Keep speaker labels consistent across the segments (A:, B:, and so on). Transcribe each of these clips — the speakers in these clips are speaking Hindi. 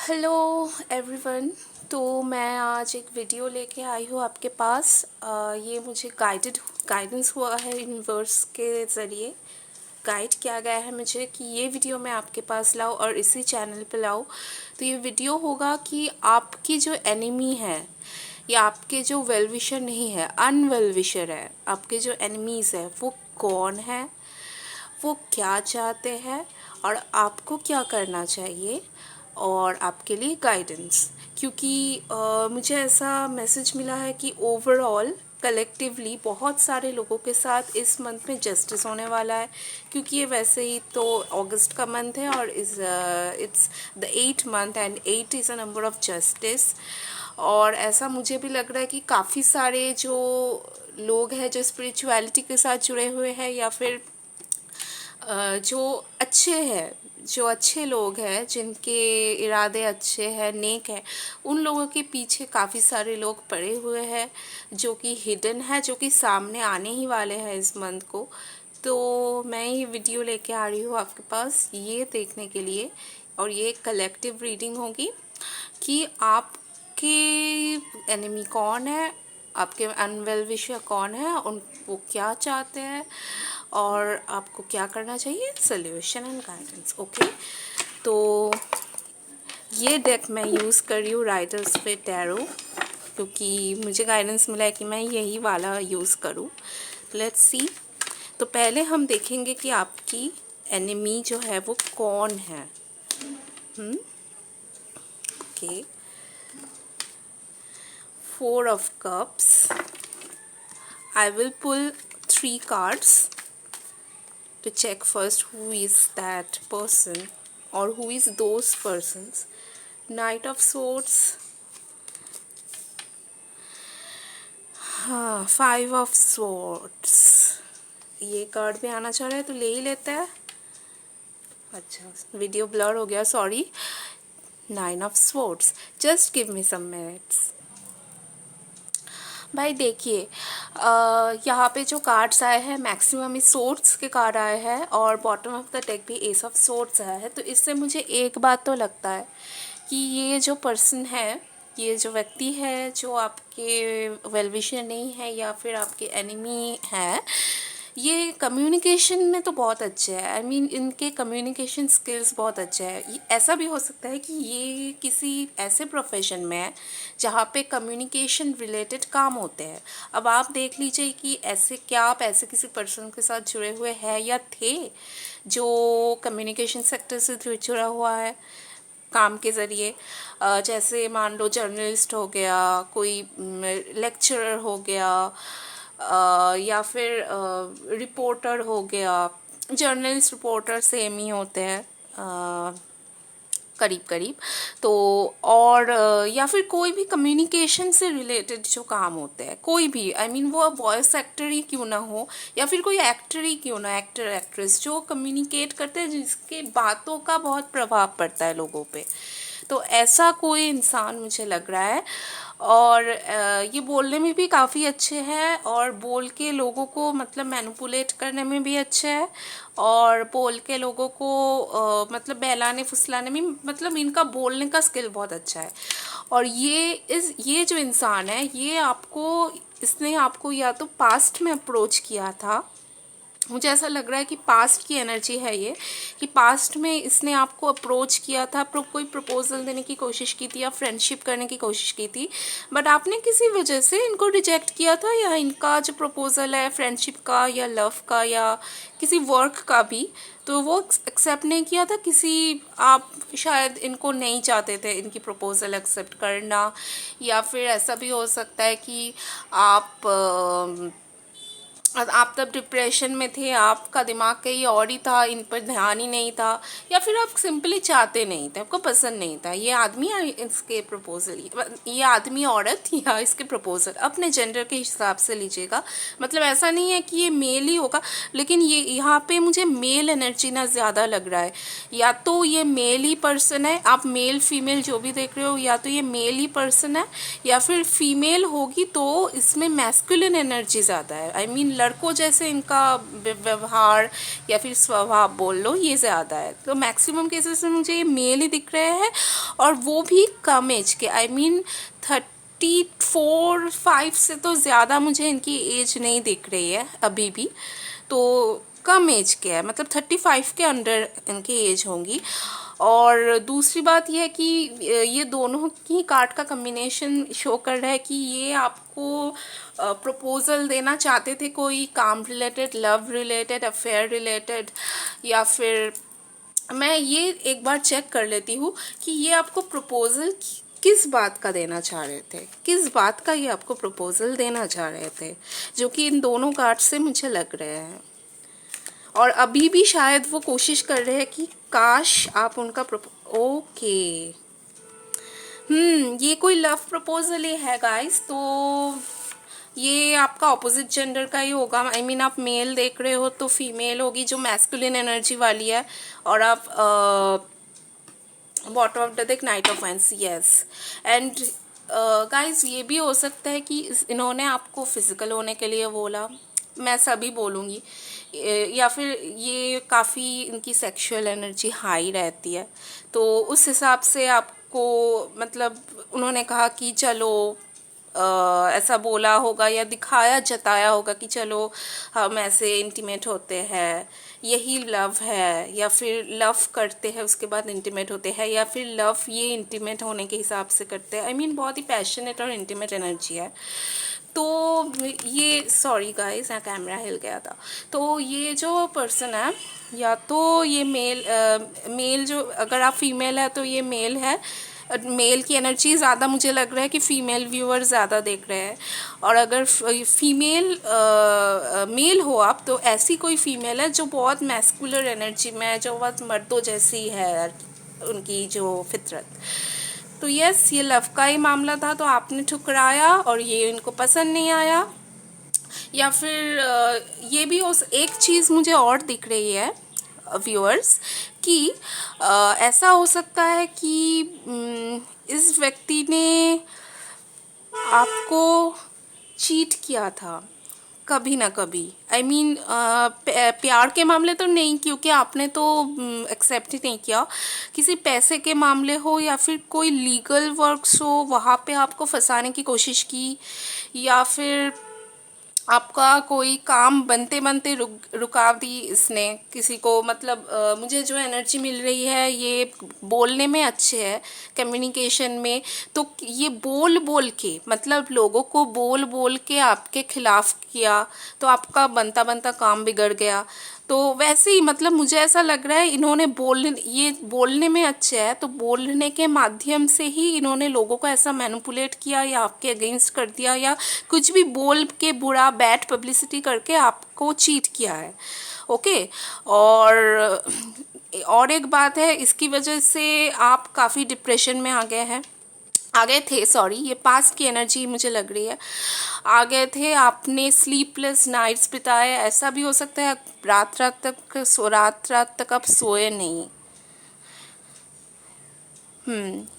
A: Hello everyone. तो मैं आज एक वीडियो लेके आई हूँ आपके पास। ये मुझे गाइडेंस हुआ है यूनिवर्स के ज़रिए। गाइड किया गया है मुझे कि ये वीडियो मैं आपके पास लाऊं और इसी चैनल पे लाऊं। तो ये वीडियो होगा कि आपकी जो एनिमी है या आपके जो वेल विशर नहीं है, अनवेल विशर है, आपके जो एनिमीज़ है वो कौन है, वो क्या चाहते हैं और आपको क्या करना चाहिए, और आपके लिए गाइडेंस। क्योंकि मुझे ऐसा मैसेज मिला है कि ओवरऑल कलेक्टिवली बहुत सारे लोगों के साथ इस मंथ में जस्टिस होने वाला है। क्योंकि ये वैसे ही तो अगस्त का मंथ है और it's the 8th month and 8 is a number of justice. और ऐसा मुझे भी लग रहा है कि काफ़ी सारे जो लोग हैं जो स्पिरिचुअलिटी के साथ जुड़े हुए हैं या फिर जो अच्छे लोग हैं, जिनके इरादे अच्छे हैं, नेक हैं, उन लोगों के पीछे काफ़ी सारे लोग पड़े हुए हैं जो कि हिडन है, जो कि सामने आने ही वाले हैं इस मंथ को। तो मैं ये वीडियो लेके आ रही हूँ आपके पास ये देखने के लिए, और ये कलेक्टिव रीडिंग होगी कि आपके एनिमी कौन है, आपके अनवेल विशर कौन है, उनको क्या चाहते हैं और आपको क्या करना चाहिए, सोल्यूशन एंड गाइडेंस। ओके, तो ये डेक मैं यूज़ कर रही हूँ राइडर्स पे टैरो, क्योंकि मुझे गाइडेंस मिला है कि मैं यही वाला यूज़ करूँ। Let's see. तो पहले हम देखेंगे कि आपकी एनिमी जो है वो कौन है। Okay, 4 of Cups. I will pull 3 cards to check first who is that person or who is those persons. Knight of Swords, 5 of Swords. ये कार्ड भी आना चाह रहा है तो ले ही लेते हैं। अच्छा, वीडियो ब्लर हो गया, sorry. 9 of Swords. Just give me some minutes. भाई देखिए, यहाँ पे जो कार्ड्स आए हैं मैक्सिमम इस सोर्ड्स के कार्ड आए हैं और बॉटम ऑफ द डेक भी एस ऑफ सोर्ड्स आया है। तो इससे मुझे एक बात तो लगता है कि ये जो पर्सन है, ये जो व्यक्ति है जो आपके वेल विशर नहीं है या फिर आपके एनिमी है, ये कम्युनिकेशन में तो बहुत अच्छे हैं। आई मीन इनके कम्युनिकेशन स्किल्स बहुत अच्छे हैं। ऐसा भी हो सकता है कि ये किसी ऐसे प्रोफेशन में है जहाँ पे कम्युनिकेशन रिलेटेड काम होते हैं। अब आप देख लीजिए कि क्या आप ऐसे किसी पर्सन के साथ जुड़े हुए हैं या थे जो कम्युनिकेशन सेक्टर से जुड़ा हुआ है काम के ज़रिए। जैसे मान लो जर्नलिस्ट हो गया, कोई लेक्चरर हो गया, या फिर रिपोर्टर हो गया। जर्नलिस्ट रिपोर्टर सेम ही होते हैं करीब करीब। तो और या फिर कोई भी कम्युनिकेशन से रिलेटेड जो काम होते हैं, कोई भी, आई मीन वो वॉइस एक्टर ही क्यों ना हो या फिर कोई एक्टर ही क्यों ना, एक्टर एक्ट्रेस जो कम्युनिकेट करते हैं, जिसके बातों का बहुत प्रभाव पड़ता है लोगों पे, तो ऐसा कोई इंसान मुझे लग रहा है। और ये बोलने में भी काफ़ी अच्छे हैं और बोल के लोगों को मतलब मैनिपुलेट करने में भी अच्छे हैं और बोल के लोगों को मतलब बहलाने फुसलाने में, मतलब इनका बोलने का स्किल बहुत अच्छा है। और ये जो इंसान है, इसने आपको या तो पास्ट में अप्रोच किया था, मुझे ऐसा लग रहा है कि पास्ट की एनर्जी है ये, कि पास्ट में इसने आपको अप्रोच किया था, कोई प्रपोजल देने की कोशिश की थी या फ्रेंडशिप करने की कोशिश की थी, बट आपने किसी वजह से इनको रिजेक्ट किया था, या इनका जो प्रपोजल है फ्रेंडशिप का या लव का या किसी वर्क का भी, तो वो एक्सेप्ट नहीं किया था। आप शायद इनको नहीं चाहते थे इनकी प्रपोजल एक्सेप्ट करना, या फिर ऐसा भी हो सकता है कि आप तब डिप्रेशन में थे, आपका दिमाग कहीं और ही था, इन पर ध्यान ही नहीं था, या फिर आप सिंपली चाहते नहीं थे, आपको पसंद नहीं था ये आदमी या इसके प्रपोजल, ये आदमी औरत या इसके प्रपोजल, अपने जेंडर के हिसाब से लीजिएगा। मतलब ऐसा नहीं है कि ये मेल ही होगा, लेकिन ये यहाँ पे मुझे मेल एनर्जी ना ज़्यादा लग रहा है। या तो ये मेल ही पर्सन है, आप मेल फीमेल जो भी देख रहे हो, या तो ये मेल ही पर्सन है या फिर फीमेल होगी तो इसमें मैस्कुलिन एनर्जी ज़्यादा है। आई मीन लड़कों जैसे इनका व्यवहार या फिर स्वभाव बोल लो, ये ज़्यादा है। तो मैक्सिमम केसेस में मुझे ये मेल ही दिख रहे हैं, और वो भी कम एज के। आई मीन 34-5 से तो ज़्यादा मुझे इनकी एज नहीं दिख रही है अभी भी, तो कम एज के है, मतलब 35 के अंडर इनकी एज होंगी। और दूसरी बात यह है कि ये दोनों की कार्ड का कम्बिनेशन शो कर रहा है कि ये आपको प्रपोजल देना चाहते थे, कोई काम related, love related, affair related, या फिर मैं ये एक बार चेक कर लेती हूँ कि ये आपको प्रपोजल किस बात का देना चाह रहे थे, किस बात का ये आपको प्रपोजल देना चाह रहे थे, जो कि इन दोनों कार्ड से मुझे लग रहे हैं। और अभी भी शायद वो कोशिश कर रहे हैं कि काश आप उनका ओके, ये कोई लव प्रपोजल ही है गाइस। तो ये आपका ऑपोजिट जेंडर का ही होगा। आई मीन आप मेल देख रहे हो तो फीमेल होगी जो मैस्कुलिन एनर्जी वाली है, और आप bottom of the deck night of wands, yes. And guys ये भी हो सकता है कि इन्होंने आपको फिजिकल होने के लिए बोला, मैं सभी बोलूँगी, या फिर ये काफ़ी इनकी सेक्सुअल एनर्जी हाई रहती है, तो उस हिसाब से आपको मतलब उन्होंने कहा कि चलो ऐसा बोला होगा या दिखाया जताया होगा कि चलो हम ऐसे इंटीमेट होते हैं, यही लव है, या फिर लव करते हैं उसके बाद इंटीमेट होते हैं, या फिर लव ये इंटीमेट होने के हिसाब से करते हैं। आई मीन बहुत ही पैशनेट और इंटीमेट एनर्जी है। तो ये सॉरी गाइस, यहाँ कैमरा हिल गया था। तो ये जो पर्सन है, या तो ये मेल जो, अगर आप फीमेल है तो ये मेल है, मेल की एनर्जी ज़्यादा मुझे लग रहा है कि फ़ीमेल व्यूअर ज़्यादा देख रहे हैं। और अगर फीमेल मेल हो आप, तो ऐसी कोई फीमेल है जो बहुत मैस्कुलर एनर्जी में है, जो बहुत मर्दों जैसी है उनकी जो फितरत। तो यस, ये लव का ही मामला था, तो आपने ठुकराया और ये इनको पसंद नहीं आया। या फिर ये भी एक चीज़ मुझे और दिख रही है व्यूअर्स कि ऐसा हो सकता है कि इस व्यक्ति ने आपको चीट किया था कभी ना कभी। आई मीन प्यार के मामले तो नहीं, क्योंकि आपने तो एक्सेप्ट ही नहीं किया। किसी पैसे के मामले हो या फिर कोई लीगल वर्क्स हो, वहाँ पे आपको फंसाने की कोशिश की, या फिर आपका कोई काम बनते बनते रुका दी इसने किसी को। मतलब मुझे जो एनर्जी मिल रही है ये बोलने में अच्छे है, कम्युनिकेशन में। तो ये बोल बोल के, मतलब लोगों को बोल बोल के आपके खिलाफ किया, तो आपका बनता बनता काम बिगड़ गया। तो वैसे ही मतलब मुझे ऐसा लग रहा है इन्होंने ये बोलने में अच्छे है, तो बोलने के माध्यम से ही इन्होंने लोगों को ऐसा मैनिपुलेट किया या आपके अगेंस्ट कर दिया, या कुछ भी बोल के बुरा बैड पब्लिसिटी करके आपको चीट किया है। ओके। और एक बात है, इसकी वजह से आप काफ़ी डिप्रेशन में आ गए थे, सॉरी, ये पास्ट की एनर्जी मुझे लग रही है, आ गए थे। आपने स्लीपलेस नाइट्स बिताए, ऐसा भी हो सकता है रात रात तक आप सोए नहीं।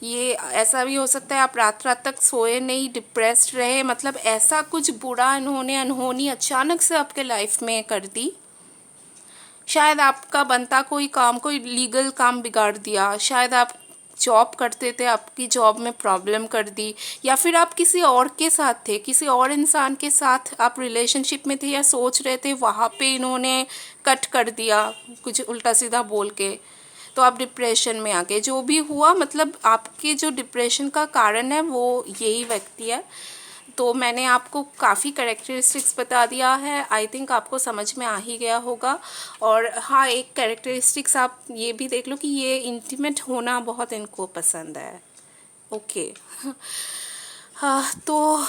A: ये ऐसा भी हो सकता है आप रात रात तक सोए नहीं, डिप्रेस्ड रहे। मतलब ऐसा कुछ बुरा इन्होंने अनहोनी अचानक से आपके लाइफ में कर दी। शायद आपका बनता कोई काम, कोई लीगल काम बिगाड़ दिया, शायद आप जॉब करते थे, आपकी जॉब में प्रॉब्लम कर दी, या फिर आप किसी और के साथ थे, किसी और इंसान के साथ आप रिलेशनशिप में थे या सोच रहे थे, वहाँ पे इन्होंने कट कर दिया कुछ उल्टा सीधा बोल के, तो आप डिप्रेशन में आ गए। जो भी हुआ, मतलब आपके जो डिप्रेशन का कारण है वो यही व्यक्ति है। तो मैंने आपको काफ़ी कैरेक्टरिस्टिक्स बता दिया है, आई थिंक आपको समझ में आ ही गया होगा। और हाँ, एक कैरेक्टरिस्टिक्स आप ये भी देख लो कि ये इंटीमेट होना बहुत इनको पसंद है। ओके। हाँ, तो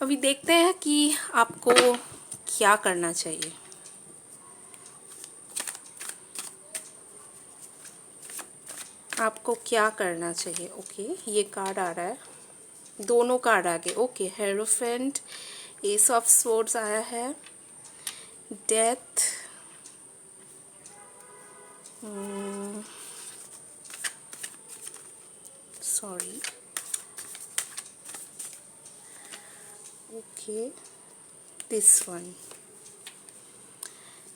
A: अभी देखते हैं कि आपको क्या करना चाहिए। आपको क्या करना चाहिए। ओके, ये कार्ड आ रहा है, दोनों कार्ड आ गए। Okay, hierophant, S of swords आया है, death, sorry, okay, this one,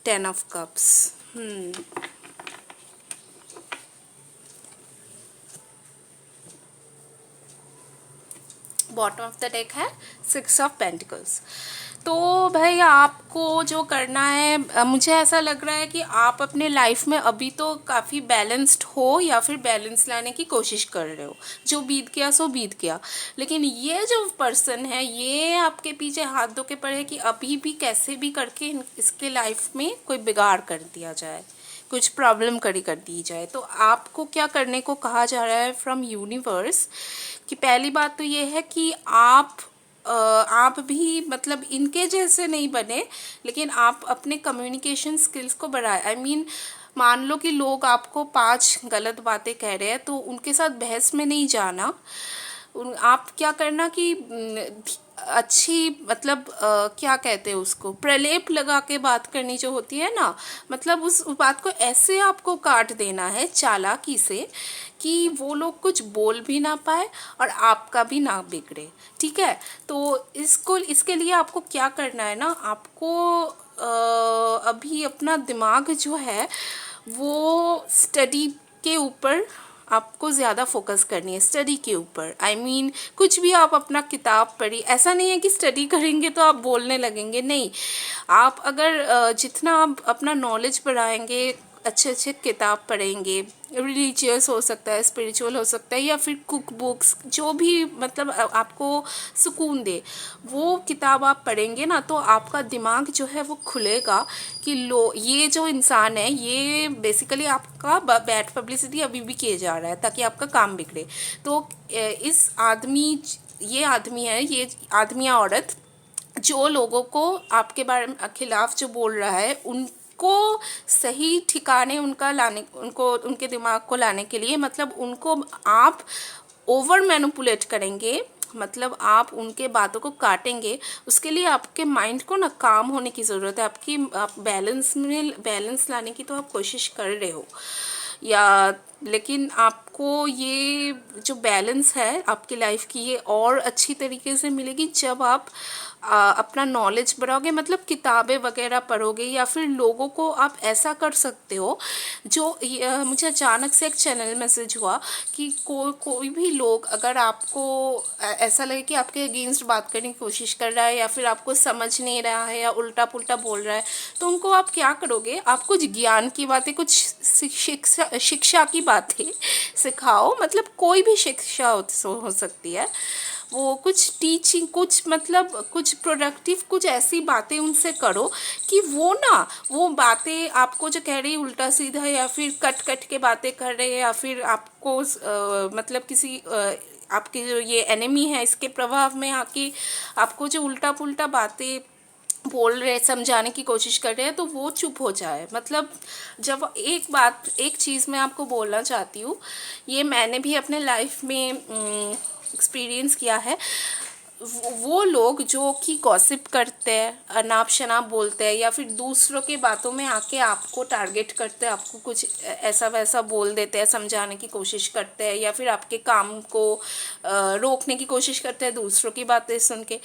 A: 10 of cups. Bottom of the deck है 6 ऑफ पेंटिकल्स। तो भाई आपको जो करना है, मुझे ऐसा लग रहा है कि आप अपने लाइफ में अभी तो काफ़ी बैलेंस्ड हो या फिर बैलेंस लाने की कोशिश कर रहे हो। जो बीत गया सो बीत गया, लेकिन ये जो पर्सन है ये आपके पीछे हाथ धो के पड़े कि अभी भी कैसे भी करके इसके लाइफ में कोई बिगाड़ कर दिया जाए, कुछ प्रॉब्लम खड़ी कर दी जाए। तो आपको क्या करने को कहा जा रहा है फ्रॉम यूनिवर्स कि पहली बात तो ये है कि आप भी मतलब इनके जैसे नहीं बने, लेकिन आप अपने कम्युनिकेशन स्किल्स को बढ़ाए। आई मीन मान लो कि लोग आपको 5 गलत बातें कह रहे हैं तो उनके साथ बहस में नहीं जाना। आप क्या करना कि अच्छी मतलब क्या कहते हैं उसको, प्रलेप लगा के बात करनी जो होती है ना, मतलब उस बात को ऐसे आपको काट देना है चालाकी से कि वो लोग कुछ बोल भी ना पाए और आपका भी ना बिगड़े। ठीक है, तो इसके लिए आपको क्या करना है ना, आपको अभी अपना दिमाग जो है वो स्टडी के ऊपर आपको ज़्यादा फोकस करनी है, स्टडी के ऊपर। आई मीन कुछ भी आप अपना किताब पढ़ी, ऐसा नहीं है कि स्टडी करेंगे तो आप बोलने लगेंगे, नहीं। आप अगर जितना आप अपना नॉलेज बढ़ाएंगे, अच्छे अच्छे किताब पढ़ेंगे, रिलीजियस हो सकता है, स्पिरिचुअल हो सकता है, या फिर कुक बुक्स, जो भी मतलब आपको सुकून दे वो किताब आप पढ़ेंगे ना, तो आपका दिमाग जो है वो खुलेगा कि लो ये जो इंसान है ये बेसिकली आपका बैड पब्लिसिटी अभी भी किए जा रहा है ताकि आपका काम बिगड़े। तो इस आदमी, ये आदमी है, ये आदमी या औरत जो लोगों को आपके बारे में खिलाफ जो बोल रहा है उनको सही ठिकाने उनका लाने, उनको उनके दिमाग को लाने के लिए, मतलब उनको आप ओवर मैनिपुलेट करेंगे, मतलब आप उनके बातों को काटेंगे। उसके लिए आपके माइंड को ना काम होने की ज़रूरत है। आप बैलेंस लाने की तो आप कोशिश कर रहे हो या, लेकिन आपको ये जो बैलेंस है आपकी लाइफ की ये और अच्छी तरीके से मिलेगी जब आप अपना नॉलेज बढ़ाओगे, मतलब किताबें वगैरह पढ़ोगे, या फिर लोगों को आप ऐसा कर सकते हो जो मुझे अचानक से एक चैनल मैसेज हुआ कि कोई भी लोग अगर आपको ऐसा लगे कि आपके अगेंस्ट बात करने की कोशिश कर रहा है या फिर आपको समझ नहीं रहा है या उल्टा पुल्टा बोल रहा है, तो उनको आप क्या करोगे, आप कुछ ज्ञान की बातें, कुछ शिक्षा की बातें सिखाओ। मतलब कोई भी शिक्षा हो सकती है, वो कुछ टीचिंग, कुछ मतलब कुछ प्रोडक्टिव, कुछ ऐसी बातें उनसे करो कि वो ना वो बातें आपको जो कह रही है उल्टा सीधा या फिर कट कट के बातें कर रहे हैं या फिर आपको मतलब किसी आपके जो ये एनिमी है इसके प्रभाव में आके आपको जो उल्टा पुल्टा बातें बोल रहे, समझाने की कोशिश कर रहे हैं, तो वो चुप हो जाए। मतलब जब एक चीज़ मैं आपको बोलना चाहती हूँ, ये मैंने भी अपने लाइफ में एक्सपीरियंस किया है। वो लोग जो कि गॉसिप करते हैं, अनाप शनाप बोलते हैं या फिर दूसरों के बातों में आके आपको टारगेट करते हैं, आपको कुछ ऐसा वैसा बोल देते हैं, समझाने की कोशिश करते हैं या फिर आपके काम को रोकने की कोशिश करते हैं दूसरों की बातें सुन के,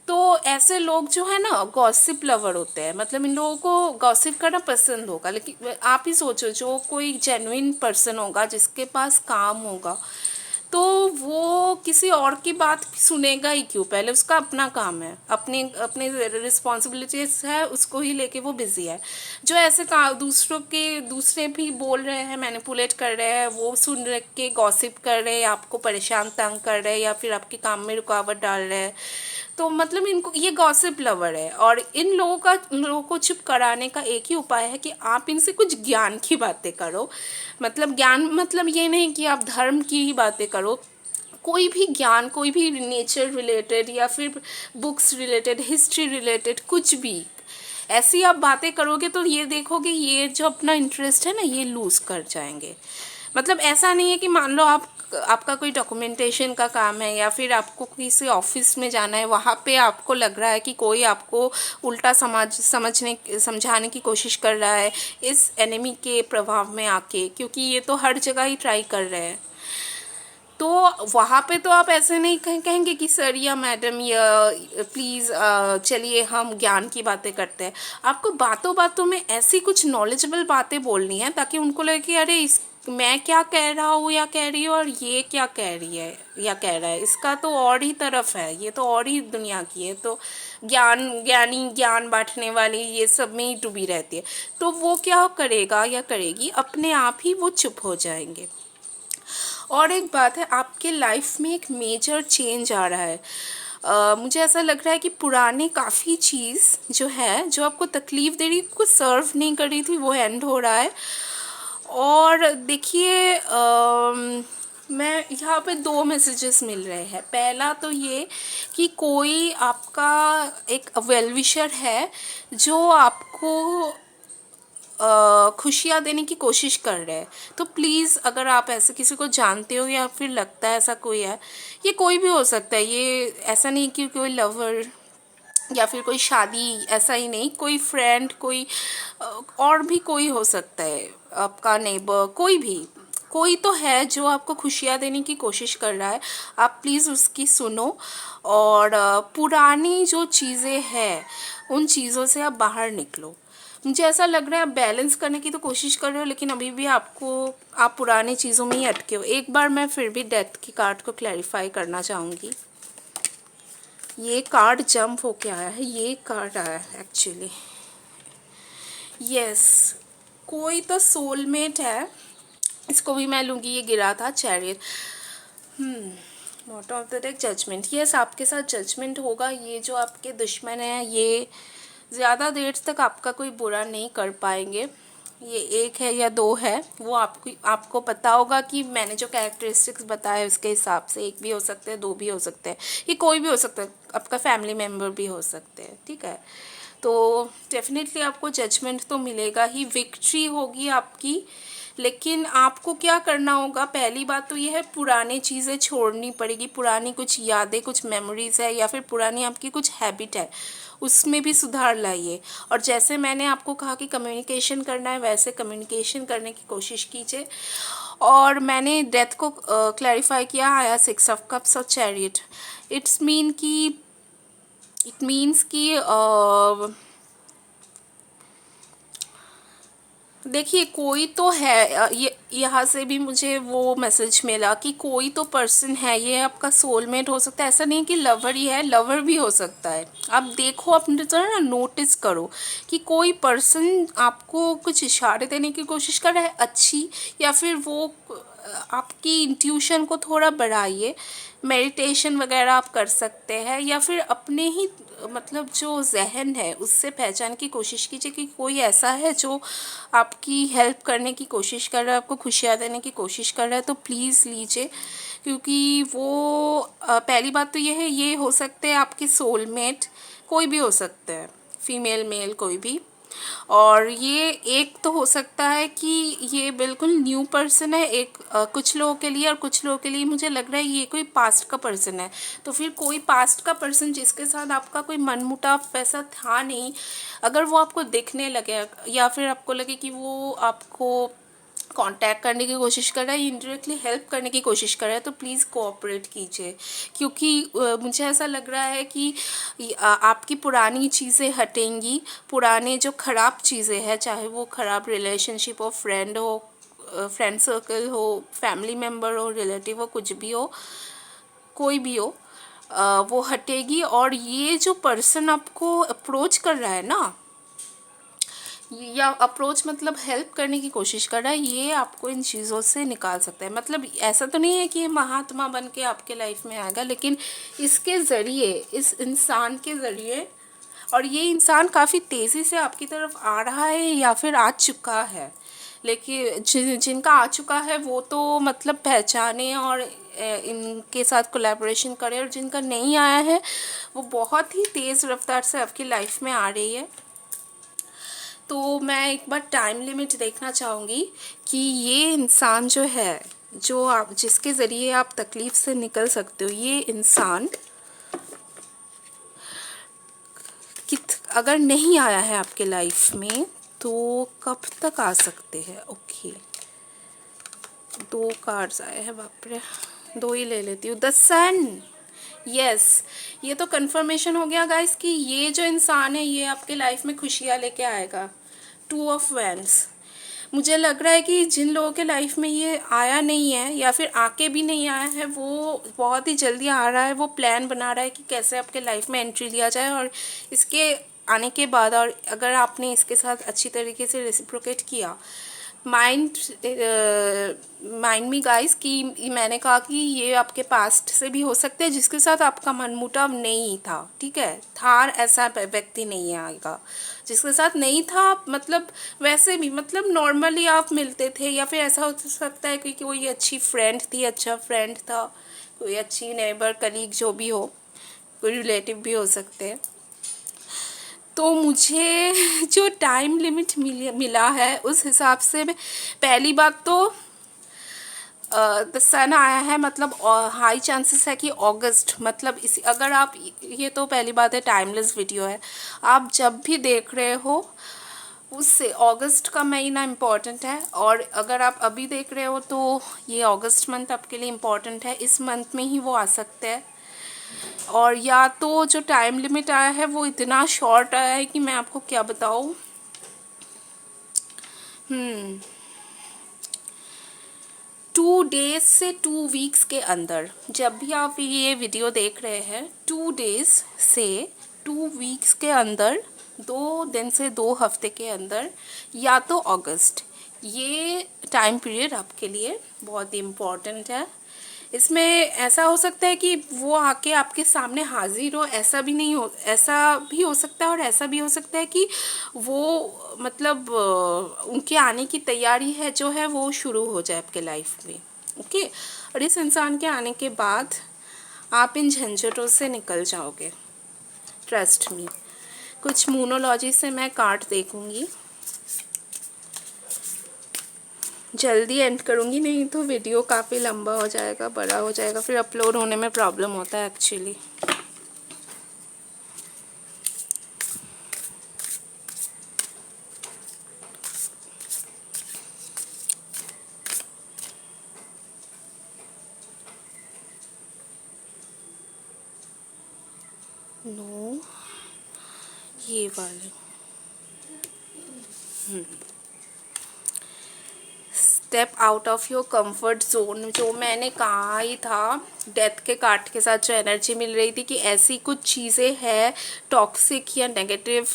A: तो ऐसे लोग जो है ना गॉसिप लवर होते हैं। मतलब इन लोगों को गॉसिप करना पसंद होगा, लेकिन आप ही सोचो जो कोई जेन्युइन पर्सन होगा जिसके पास काम होगा तो वो किसी और की बात सुनेगा ही क्यों, पहले उसका अपना काम है, अपने अपने रिस्पॉन्सिबिलिटीज है, उसको ही लेके वो बिजी है। जो ऐसे दूसरे भी बोल रहे हैं, मैनिपुलेट कर रहे हैं, वो सुन के गॉसिप कर रहे हैं, आपको परेशान तंग कर रहे हैं या फिर आपके काम में रुकावट डाल रहे हैं, तो मतलब इनको ये गॉसिप लवर है। और इन लोगों को चुप कराने का एक ही उपाय है कि आप इनसे कुछ ज्ञान की बातें करो। मतलब ज्ञान मतलब ये नहीं कि आप धर्म की ही बातें करो, कोई भी ज्ञान, कोई भी नेचर रिलेटेड या फिर बुक्स रिलेटेड, हिस्ट्री रिलेटेड, कुछ भी ऐसी आप बातें करोगे तो ये देखोगे ये जो अपना इंटरेस्ट है ना ये लूज़ कर जाएंगे। मतलब ऐसा नहीं है कि मान लो आपका कोई डॉक्यूमेंटेशन का काम है या फिर आपको किसी ऑफिस में जाना है, वहाँ पे आपको लग रहा है कि कोई आपको उल्टा समझाने की कोशिश कर रहा है इस एनिमी के प्रभाव में आके, क्योंकि ये तो हर जगह ही ट्राई कर रहे हैं। तो वहाँ पे तो आप ऐसे नहीं कहेंगे कि सर या मैडम या प्लीज़ चलिए हम ज्ञान की बातें करते हैं। आपको बातों बातों में ऐसी कुछ नॉलेजेबल बातें बोलनी है ताकि उनको लगे कि अरे इस मैं क्या कह रहा हूँ या कह रही हूँ और ये क्या कह रही है या कह रहा है, इसका तो और ही तरफ है, ये तो और ही दुनिया की है। तो ज्ञानी ज्ञान बांटने वाली ये सब में ही डूबी रहती है। तो वो क्या करेगा या करेगी, अपने आप ही वो चुप हो जाएंगे। और एक बात है, आपके लाइफ में एक मेजर चेंज आ रहा है। मुझे ऐसा लग रहा है कि पुराने काफ़ी चीज़ जो है, जो आपको तकलीफ़ दे रही, कुछ सर्व नहीं कर रही थी, वो एंड हो रहा है। और देखिए मैं यहाँ पे 2 मैसेजेस मिल रहे हैं। पहला तो ये कि कोई आपका एक वेल विशर है जो आपको खुशियाँ देने की कोशिश कर रहे हैं। तो प्लीज़ अगर आप ऐसे किसी को जानते हो या फिर लगता है ऐसा कोई है, ये कोई भी हो सकता है, ये ऐसा नहीं कि कोई लवर या फिर कोई शादी, ऐसा ही नहीं, कोई फ्रेंड, कोई और भी कोई हो सकता है, आपका नेबर, कोई तो है जो आपको खुशियाँ देने की कोशिश कर रहा है। आप प्लीज़ उसकी सुनो और पुरानी जो चीज़ें हैं उन चीज़ों से आप बाहर निकलो। मुझे ऐसा लग रहा है आप बैलेंस करने की तो कोशिश कर रहे हो, लेकिन अभी भी आप पुरानी चीज़ों में ही अटके हो। एक बार मैं फिर भी डेथ की कार्ड को क्लैरिफाई करना चाहूँगी। ये कार्ड जंप होके आया है, ये कार्ड आया है एक्चुअली। यस, कोई तो सोलमेट है, इसको भी मैं लूँगी। ये गिरा था chariot. Bottom of the deck judgement. Yes, आपके साथ जजमेंट होगा। ये जो आपके दुश्मन है, ये ज़्यादा देर तक आपका कोई बुरा नहीं कर पाएंगे। ये 1 है या 2 है, वो आपको पता होगा कि मैंने जो कैरेक्टरिस्टिक्स बताए उसके हिसाब से 1 भी हो सकते हैं, 2 भी हो सकते हैं, ये कोई भी हो सकता है, आपका फैमिली मेम्बर भी हो सकते हैं, ठीक है। तो डेफिनेटली आपको जजमेंट तो मिलेगा ही, विक्ट्री होगी आपकी। लेकिन आपको क्या करना होगा, पहली बात तो ये है, पुरानी चीज़ें छोड़नी पड़ेगी। पुरानी कुछ यादें, कुछ मेमोरीज है या फिर पुरानी आपकी कुछ हैबिट है, उसमें भी सुधार लाइए। और जैसे मैंने आपको कहा कि कम्युनिकेशन करना है, वैसे कम्युनिकेशन करने की कोशिश कीजिए। और मैंने डेथ को क्लैरिफाई किया, आया 6 ऑफ कप्स और चैरियट। इट मीन्स कि देखिए कोई तो है, ये यहाँ से भी मुझे वो मैसेज मिला कि कोई तो पर्सन है, ये आपका सोलमेट हो सकता है। ऐसा नहीं कि लवर ही है, लवर भी हो सकता है। आप देखो, अपने तरह ना नोटिस करो कि कोई पर्सन आपको कुछ इशारे देने की कोशिश कर रहा है अच्छी, या फिर वो आपकी इंट्यूशन को थोड़ा बढ़ाइए। मेडिटेशन वगैरह आप कर सकते हैं, या फिर अपने ही मतलब जो जहन है उससे पहचान की कोशिश कीजिए कि कोई ऐसा है जो आपकी हेल्प करने की कोशिश कर रहा है, आपको खुशियाँ देने की कोशिश कर रहा है। तो प्लीज़ लीजिए, क्योंकि वो पहली बात तो ये है, ये हो सकते हैं आपके सोलमेट, कोई भी हो सकता है, फीमेल मेल कोई भी। और ये एक तो हो सकता है कि ये बिल्कुल न्यू पर्सन है एक कुछ लोगों के लिए, और कुछ लोगों के लिए मुझे लग रहा है ये कोई पास्ट का पर्सन है। तो फिर कोई पास्ट का पर्सन जिसके साथ आपका कोई मनमुटाव वैसा था नहीं, अगर वो आपको दिखने लगे या फिर आपको लगे कि वो आपको कांटेक्ट करने की कोशिश कर रहा है, इनडायरेक्टली हेल्प करने की कोशिश कर रहा है, तो प्लीज़ कोऑपरेट कीजिए। क्योंकि मुझे ऐसा लग रहा है कि आपकी पुरानी चीज़ें हटेंगी, पुराने जो ख़राब चीज़ें हैं, चाहे वो ख़राब रिलेशनशिप हो, फ्रेंड सर्कल हो, फैमिली मेम्बर हो, रिलेटिव हो, कुछ भी हो, कोई भी हो, वो हटेगी। और ये जो पर्सन आपको अप्रोच कर रहा है ना, या अप्रोच मतलब हेल्प करने की कोशिश कर रहा है, ये आपको इन चीज़ों से निकाल सकता है। मतलब ऐसा तो नहीं है कि ये महात्मा बन के आपके लाइफ में आएगा, लेकिन इसके ज़रिए, इस इंसान के ज़रिए, और ये इंसान काफ़ी तेज़ी से आपकी तरफ आ रहा है या फिर आ चुका है। लेकिन जिनका आ चुका है वो तो मतलब पहचाने और इनके साथ कोलैबोरेशन करें, और जिनका नहीं आया है वो बहुत ही तेज़ रफ्तार से आपकी लाइफ में आ रही है। तो मैं एक बार टाइम लिमिट देखना चाहूँगी कि ये इंसान जो है, जो आप जिसके ज़रिए आप तकलीफ़ से निकल सकते हो, ये इंसान अगर नहीं आया है आपके लाइफ में तो कब तक आ सकते हैं। ओके, 2 कार्ड्स आए हैं, बाप रे। 2 ही ले लेती हूँ। द सन, यस, ये तो कंफर्मेशन हो गया गाइस कि ये जो इंसान है ये आपके लाइफ में खुशियाँ लेके आएगा। 2 ऑफ वैंड्स, मुझे लग रहा है कि जिन लोगों के लाइफ में ये आया नहीं है या फिर आके भी नहीं आया है, वो बहुत ही जल्दी आ रहा है। वो प्लान बना रहा है कि कैसे आपके लाइफ में एंट्री लिया जाए, और इसके आने के बाद और अगर आपने इसके साथ अच्छी तरीके से रेसिप्रोकेट किया, माइंड मी गाइस कि मैंने कहा कि ये आपके पास्ट से भी हो सकते हैं जिसके साथ आपका मनमुटाव नहीं था, ठीक है। था ऐसा व्यक्ति नहीं आएगा जिसके साथ नहीं था, मतलब वैसे भी मतलब नॉर्मली आप मिलते थे, या फिर ऐसा हो सकता है कि कोई अच्छी फ्रेंड थी, अच्छा फ्रेंड था, कोई अच्छी नेबर, कलीग, जो भी हो, कोई रिलेटिव भी हो सकते हैं। तो मुझे जो टाइम लिमिट मिला है उस हिसाब से, पहली बात तो द सन आया है, मतलब हाई चांसेस है कि अगस्त, मतलब इसी, अगर आप, ये तो पहली बात है टाइमलेस वीडियो है, आप जब भी देख रहे हो उससे अगस्त का महीना इम्पॉर्टेंट है। और अगर आप अभी देख रहे हो तो ये अगस्त मंथ आपके लिए इम्पॉर्टेंट है, इस मंथ में ही वो आ सकते हैं। और या तो जो टाइम लिमिट आया है वो इतना शॉर्ट आया है कि मैं आपको क्या बताऊँ। 2 डेज से 2 वीक्स के अंदर, जब भी आप ये वीडियो देख रहे हैं, 2 डेज से 2 वीक्स के अंदर, 2 दिन से 2 हफ्ते के अंदर, या तो अगस्त, ये टाइम पीरियड आपके लिए बहुत ही इम्पोर्टेंट है। इसमें ऐसा हो सकता है कि वो आके आपके सामने हाजिर हो, ऐसा भी नहीं हो, ऐसा भी हो सकता है, और ऐसा भी हो सकता है कि वो मतलब उनके आने की तैयारी है जो है वो शुरू हो जाए आपके लाइफ में, ओके। और इस इंसान के आने के बाद आप इन झंझटों से निकल जाओगे, ट्रस्ट मी। कुछ मूनोलॉजी से मैं कार्ड देखूंगी, जल्दी एंड करूँगी, नहीं तो वीडियो काफ़ी लंबा हो जाएगा, बड़ा हो जाएगा, फिर अपलोड होने में प्रॉब्लम होता है एक्चुअली। नो, ये वाले step out of your comfort zone, जो मैंने कहा ही था डेथ के कार्ड के साथ जो एनर्जी मिल रही थी कि ऐसी कुछ चीज़ें हैं टॉक्सिक या नेगेटिव,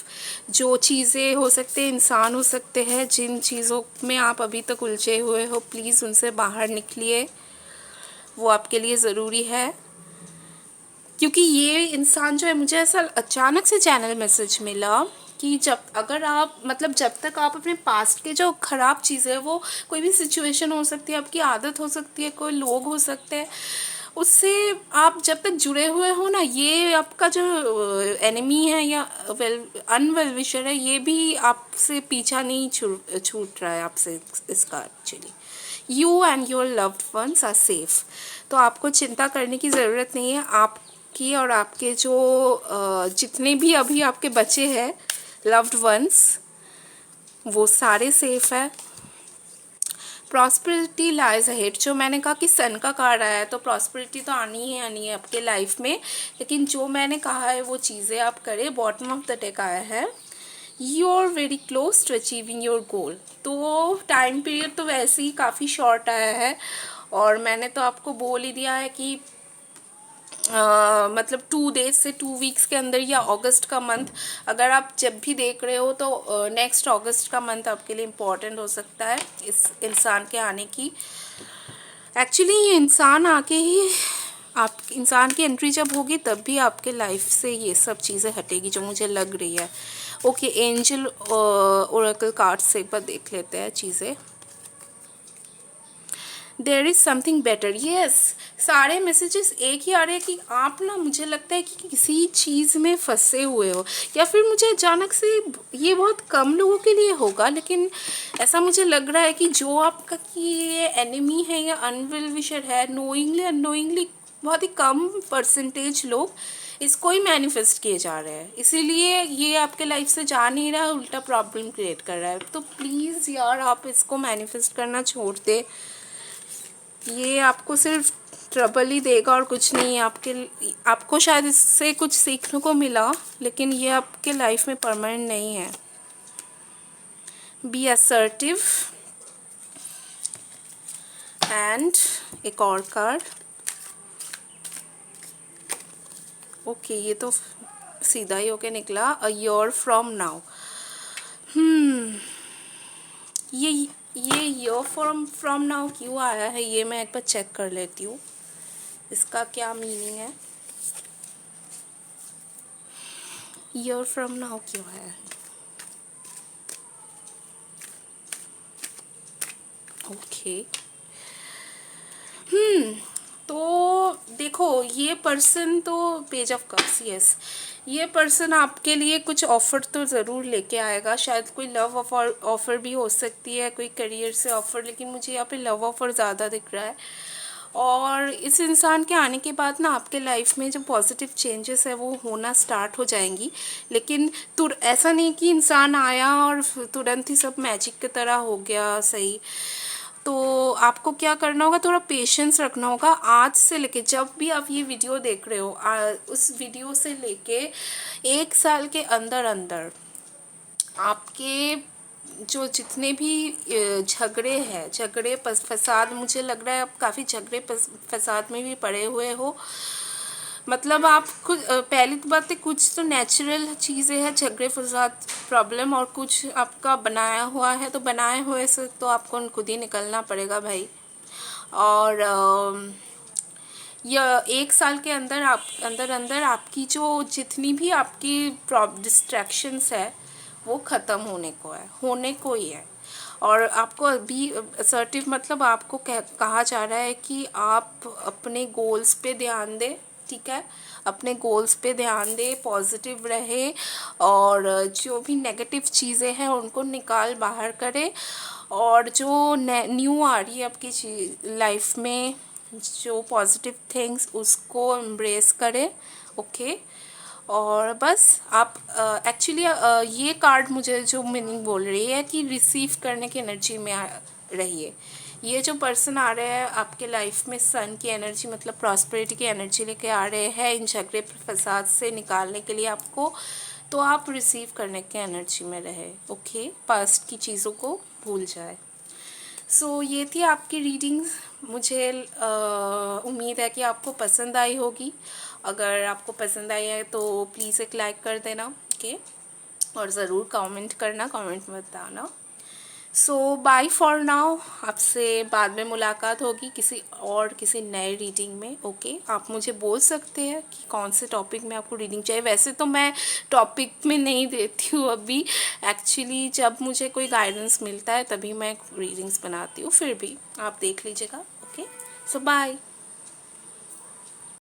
A: जो चीज़ें हो सकते हैं, इंसान हो सकते हैं, जिन चीज़ों में आप अभी तक उलझे हुए हो, प्लीज़ उनसे बाहर निकलिए, वो आपके लिए ज़रूरी है। क्योंकि ये इंसान जो है, मुझे ऐसा अचानक से चैनल मैसेज मिला कि जब अगर आप मतलब जब तक आप अपने पास्ट के जो ख़राब चीज़ें, वो कोई भी सिचुएशन हो सकती है, आपकी आदत हो सकती है, कोई लोग हो सकते हैं, उससे आप जब तक जुड़े हुए हो ना, ये आपका जो एनिमी है या अनवेल विशर है, ये भी आपसे पीछा नहीं छूट रहा है आपसे, इसका actually you and your loved ones are safe. तो आपको चिंता करने की ज़रूरत नहीं है, आपकी और आपके जो जितने भी अभी आपके बचे हैं लव्ड वंस, वो सारे सेफ है। प्रॉस्पेरिटी लाइज अहेड, जो मैंने कहा कि सन का कार्ड आया है तो प्रॉस्पेरिटी तो आनी है आपके लाइफ में, लेकिन जो मैंने कहा है वो चीज़ें आप करें। बॉटम ऑफ द डेक आया है you are very close to achieving your goal. तो टाइम पीरियड तो वैसे ही काफ़ी शॉर्ट आया है, और मैंने तो आपको बोल ही दिया है कि मतलब 2 डेज से 2 वीक्स के अंदर, या अगस्त का मंथ, अगर आप जब भी देख रहे हो तो नेक्स्ट अगस्त का मंथ आपके लिए इम्पोर्टेंट हो सकता है इस इंसान के आने की। एक्चुअली ये इंसान आके ही, आप इंसान की एंट्री जब होगी तब भी आपके लाइफ से ये सब चीज़ें हटेगी जो मुझे लग रही है। ओके, एंजल ओरेकल कार्ड से एक बार देख लेते हैं चीज़ें। There is something better, yes, सारे मैसेजेस एक ही आ रहे हैं कि आप ना, मुझे लगता है कि किसी चीज़ में फंसे हुए हो, या फिर मुझे अचानक से, ये बहुत कम लोगों के लिए होगा, लेकिन ऐसा मुझे लग रहा है कि जो आपका कि ये एनिमी है या अनविल विशर है, नोइंगली अननोइंगली बहुत ही कम परसेंटेज लोग इसको ही मैनिफेस्ट किए जा रहे हैं, इसीलिए ये आपके लाइफ से जा नहीं रहा है, उल्टा प्रॉब्लम क्रिएट कर रहा है। तो प्लीज़ यार, आप इसको मैनिफेस्ट करना छोड़ दे। ये आपको सिर्फ ट्रबल ही देगा और कुछ नहीं। आपको शायद इससे कुछ सीखने को मिला, लेकिन ये आपके लाइफ में परमानेंट नहीं है। B assertive. एंड एक और कार्ड। ओके, ये तो सीधा ही होके निकला, अ ईयर फ्रॉम नाउ। ये ईयर फ्रॉम नाउ क्यों आया है, ये मैं एक बार चेक कर लेती हूँ, इसका क्या मीनिंग है। ईयर फ्रॉम नाउ क्यों आया है? ओके। तो देखो, ये पर्सन तो पेज ऑफ कप्स, यस, ये पर्सन आपके लिए कुछ ऑफ़र तो ज़रूर लेके आएगा। शायद कोई लव ऑफ़र भी हो सकती है, कोई करियर से ऑफ़र, लेकिन मुझे यहाँ पे लव ऑफ़र ज़्यादा दिख रहा है। और इस इंसान के आने के बाद ना आपके लाइफ में जो पॉजिटिव चेंजेस है वो होना स्टार्ट हो जाएंगी। लेकिन ऐसा नहीं कि इंसान आया और तुरंत ही सब मैजिक की तरह हो गया सही। तो आपको क्या करना होगा, थोड़ा पेशेंस रखना होगा। आज से लेके, जब भी आप ये वीडियो देख रहे हो, उस वीडियो से लेके 1 साल के अंदर अंदर आपके जो जितने भी झगड़े हैं, झगड़े फसाद, मुझे लग रहा है आप काफ़ी झगड़े फसाद में भी पड़े हुए हो। मतलब आप खुद, पहली तो बात है, कुछ तो नेचुरल चीज़ें हैं, झगड़े फसाद प्रॉब्लम, और कुछ आपका बनाया हुआ है। तो बनाए हुए से तो आपको खुद ही निकलना पड़ेगा भाई। और यह 1 साल के अंदर अंदर अंदर आपकी जो जितनी भी आपकी डिस्ट्रैक्शंस है वो ख़त्म होने को ही है। और आपको अभी असर्टिव मतलब आपको कहा जा रहा है कि आप अपने गोल्स पे ध्यान दें, ठीक है, अपने गोल्स पे ध्यान दे, पॉजिटिव रहे, और जो भी नेगेटिव चीज़ें हैं उनको निकाल बाहर करे, और जो न्यू आ रही है आपकी लाइफ में, जो पॉजिटिव थिंग्स, उसको एम्ब्रेस करें। ओके। और बस आप एक्चुअली ये कार्ड मुझे जो मीनिंग बोल रही है कि रिसीव करने की एनर्जी में रहिए। ये जो पर्सन आ रहे हैं आपके लाइफ में, सन की एनर्जी मतलब प्रॉस्पेरिटी की एनर्जी लेके आ रहे हैं इन झगड़े फसाद से निकालने के लिए आपको। तो आप रिसीव करने के एनर्जी में रहे। ओके, पास्ट की चीज़ों को भूल जाए। सो ये थी आपकी रीडिंग। मुझे उम्मीद है कि आपको पसंद आई होगी। अगर आपको पसंद आई है तो प्लीज़ एक लाइक कर देना। ओके, और ज़रूर कमेंट करना, कमेंट में बताना। सो बाय फॉर नाउ। आपसे बाद में मुलाकात होगी किसी नए रीडिंग में। ओके, आप मुझे बोल सकते हैं कि कौन से टॉपिक में आपको रीडिंग चाहिए। वैसे तो मैं टॉपिक में नहीं देती हूँ अभी, एक्चुअली जब मुझे कोई गाइडेंस मिलता है तभी मैं रीडिंग्स बनाती हूँ। फिर भी आप देख लीजिएगा। ओके, सो बाय।